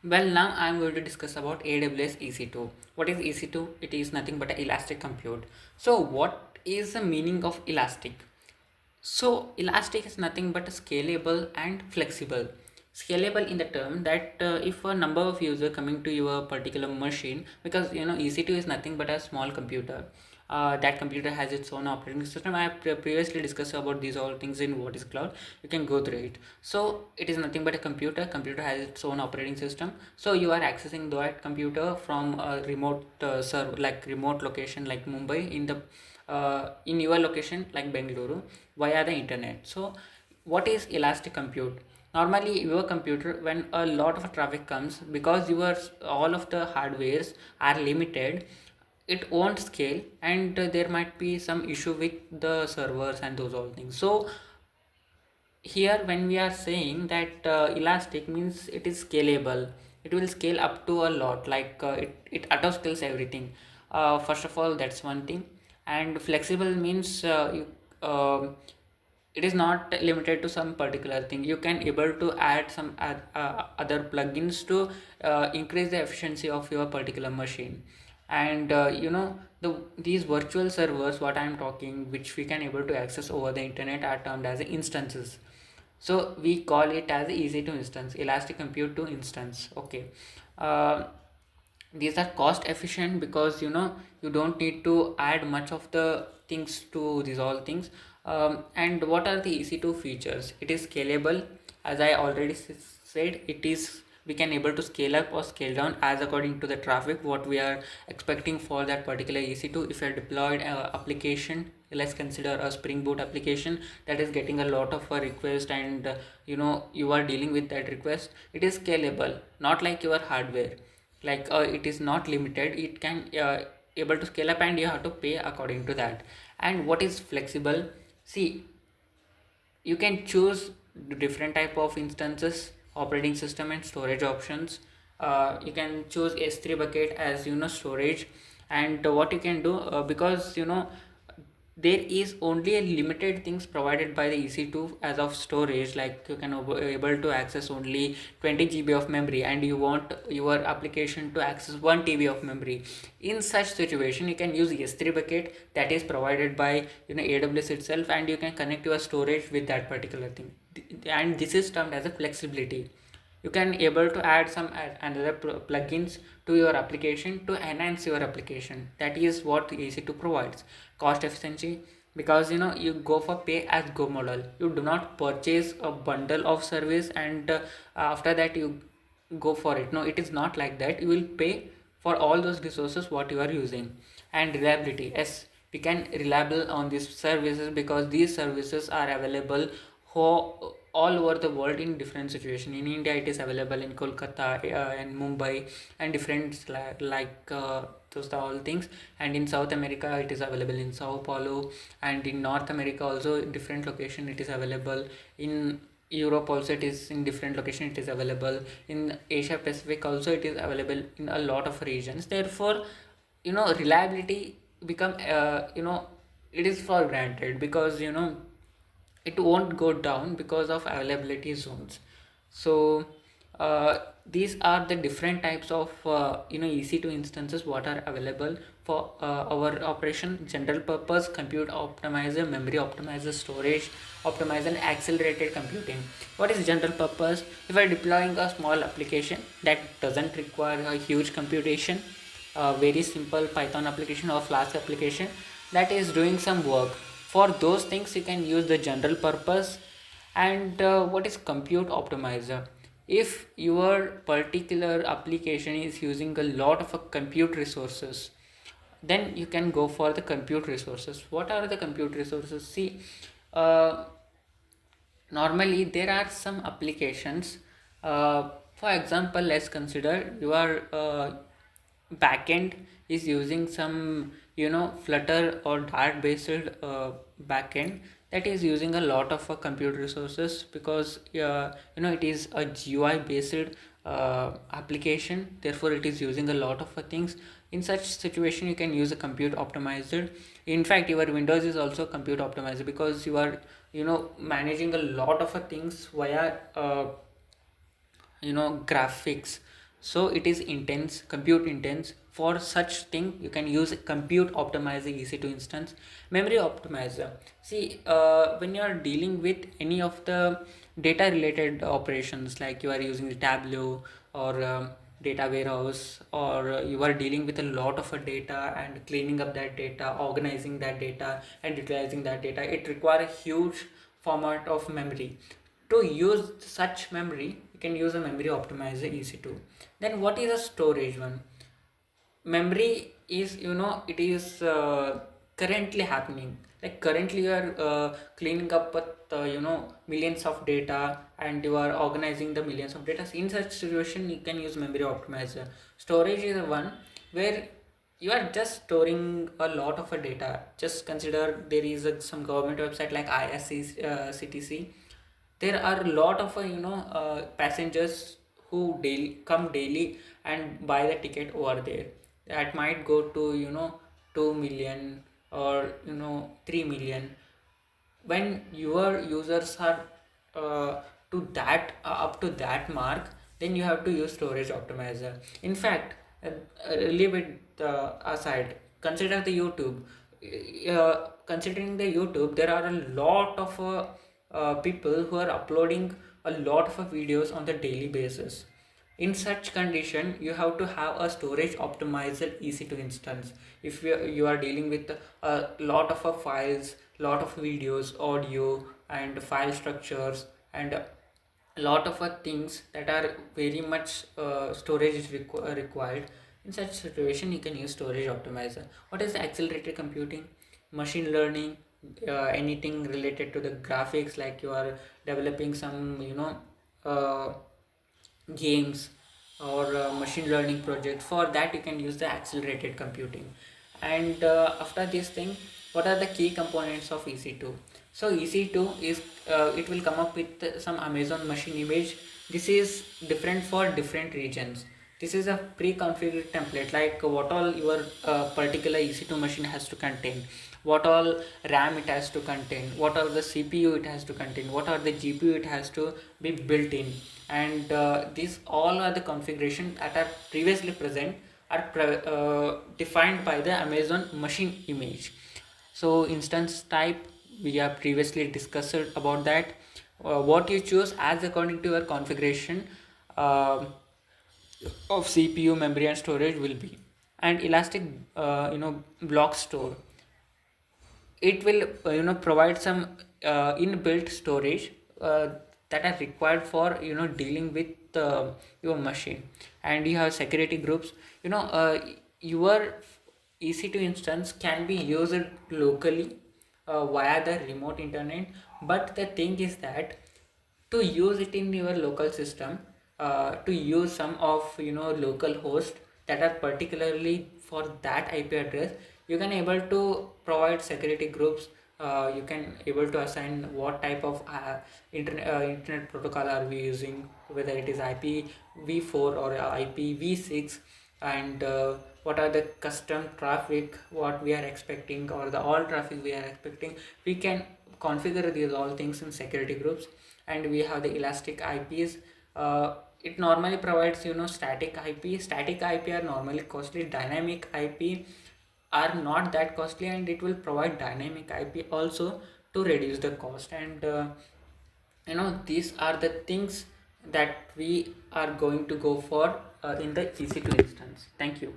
Well, now I'm going to discuss about AWS EC2. What is EC2? It is nothing but elastic compute. So, what is the meaning of elastic? So, elastic is nothing but scalable and flexible. Scalable in the term that if a number of users coming to your particular machine, because EC2 is nothing but a small computer. That computer has its own operating system. I have previously discussed about these all things in what is cloud. You can go through it. So it is nothing but a computer has its own operating system. So you are accessing that computer from a remote server, like remote location like Mumbai, in your location like Bengaluru, via the internet. So what is elastic compute? Normally your computer, when a lot of traffic comes, because your all of the hardwares are limited, it won't scale, and there might be some issue with the servers and those all things. So here when we are saying that elastic means it is scalable, it will scale up to a lot, like it auto scales everything. First of all, that's one thing. And flexible means it is not limited to some particular thing. You can able to add some other plugins to increase the efficiency of your particular machine. And these virtual servers what I'm talking, which we can able to access over the internet, are termed as instances. So we call it as easy to instance, elastic compute to instance. Okay. uh, these are cost efficient because you don't need to add much of the things to these all things. And what are the EC2 features? It is scalable, as I already said. It is, we can able to scale up or scale down as according to the traffic what we are expecting for that particular EC2. If you are deployed application, let's consider a Spring Boot application that is getting a lot of request, and you are dealing with that request, it is scalable, not like your hardware. Like it is not limited, it can able to scale up, and you have to pay according to that. And what is flexible? See, you can choose different type of instances, operating system and storage options. You can choose S3 bucket as storage. And what you can do, because there is only a limited things provided by the EC2 as of storage, like you can able to access only 20 GB of memory, and you want your application to access 1 TB of memory. In such situation, you can use S3 bucket that is provided by AWS itself, and you can connect your storage with that particular thing. And this is termed as a flexibility. You can able to add some another plugins to your application to enhance your application. That is what EC2 provides. Cost efficiency, because you go for pay as go model. You do not purchase a bundle of service and after that you go for it. No, it is not like that. You will pay for all those resources what you are using. And reliability, yes, we can reliable on these services because these services are available all over the world in different situation. In India it is available in Kolkata and Mumbai and different those are all things. And in South America it is available in Sao Paulo, and in North America also in different location it is available. In Europe also it is in different location it is available. In Asia Pacific also it is available in a lot of regions. Therefore reliability become it is for granted, because it won't go down because of availability zones. So these are the different types of EC2 instances what are available for our operation: general purpose, compute optimizer, memory optimizer, storage optimizer, and accelerated computing. What is general purpose? If I'm deploying a small application that doesn't require a huge computation, a very simple Python application or Flask application that is doing some work, for those things you can use the general purpose. And what is compute optimizer? If your particular application is using a lot of compute resources, then you can go for the compute resources. What are the compute resources? See, uh, normally there are some applications. For example, let's consider your backend is using some Flutter or Dart based backend that is using a lot of compute resources, because it is a GUI based application. Therefore it is using a lot of things. In such situation you can use a compute optimizer. In fact, your Windows is also compute optimizer, because you are managing a lot of things via graphics. so it is intense, compute intense. For such thing you can use compute optimizer EC2 instance. Memory optimizer, see, when you are dealing with any of the data related operations, like you are using the Tableau or data warehouse, or you are dealing with a lot of data and cleaning up that data, organizing that data and utilizing that data, it requires a huge format of memory. To use such memory you can use a memory optimizer EC2. Then what is a storage one? Memory is, it is currently happening, like currently you are cleaning up with millions of data, and you are organizing the millions of data. In such situation you can use memory optimizer. Storage is the one where you are just storing a lot of data. Just consider there is some government website like ISCTC. There are a lot of passengers who daily come daily and buy the ticket over there. That might go to 2 million or 3 million. When your users are to that up to that mark, then you have to use storage optimizer. In fact, leave it aside, consider the YouTube. Considering the YouTube, there are a lot of people who are uploading a lot of videos on the daily basis. In such condition you have to have a storage optimizer EC2 instance. If you are dealing with a lot of files, lot of videos, audio and file structures, and a lot of things that are very much storage is required. In such situation you can use storage optimizer. What is accelerated computing? Machine learning, anything related to the graphics, like you are developing some uh, games or machine learning project. For that you can use the accelerated computing. And after this thing, what are the key components of EC2? So EC2 is, it will come up with some Amazon machine image. This is different for different regions. This is a pre-configured template, like what all your particular EC2 machine has to contain, what all RAM it has to contain, what are the CPU it has to contain, what are the GPU it has to be built in. And these all are the configuration that are previously present, are defined by the Amazon machine image. So instance type, we have previously discussed about that. What you choose as according to your configuration of CPU, memory and storage will be. And elastic block store, it will provide some inbuilt storage that are required for dealing with your machine. And you have security groups. Your EC2 instance can be used locally via the remote internet, but the thing is that to use it in your local system, to use some of local hosts that are particularly for that IP address, you can able to provide security groups. You can able to assign what type of internet protocol are we using, whether it is IPv4 or IPv6, and what are the custom traffic what we are expecting, or the all traffic we are expecting. We can configure these all things in security groups. And we have the elastic IPs. It normally provides static IP. Static IP are normally costly. Dynamic IP are not that costly, and it will provide dynamic IP also to reduce the cost. And these are the things that we are going to go for in the EC2 instance. Thank you.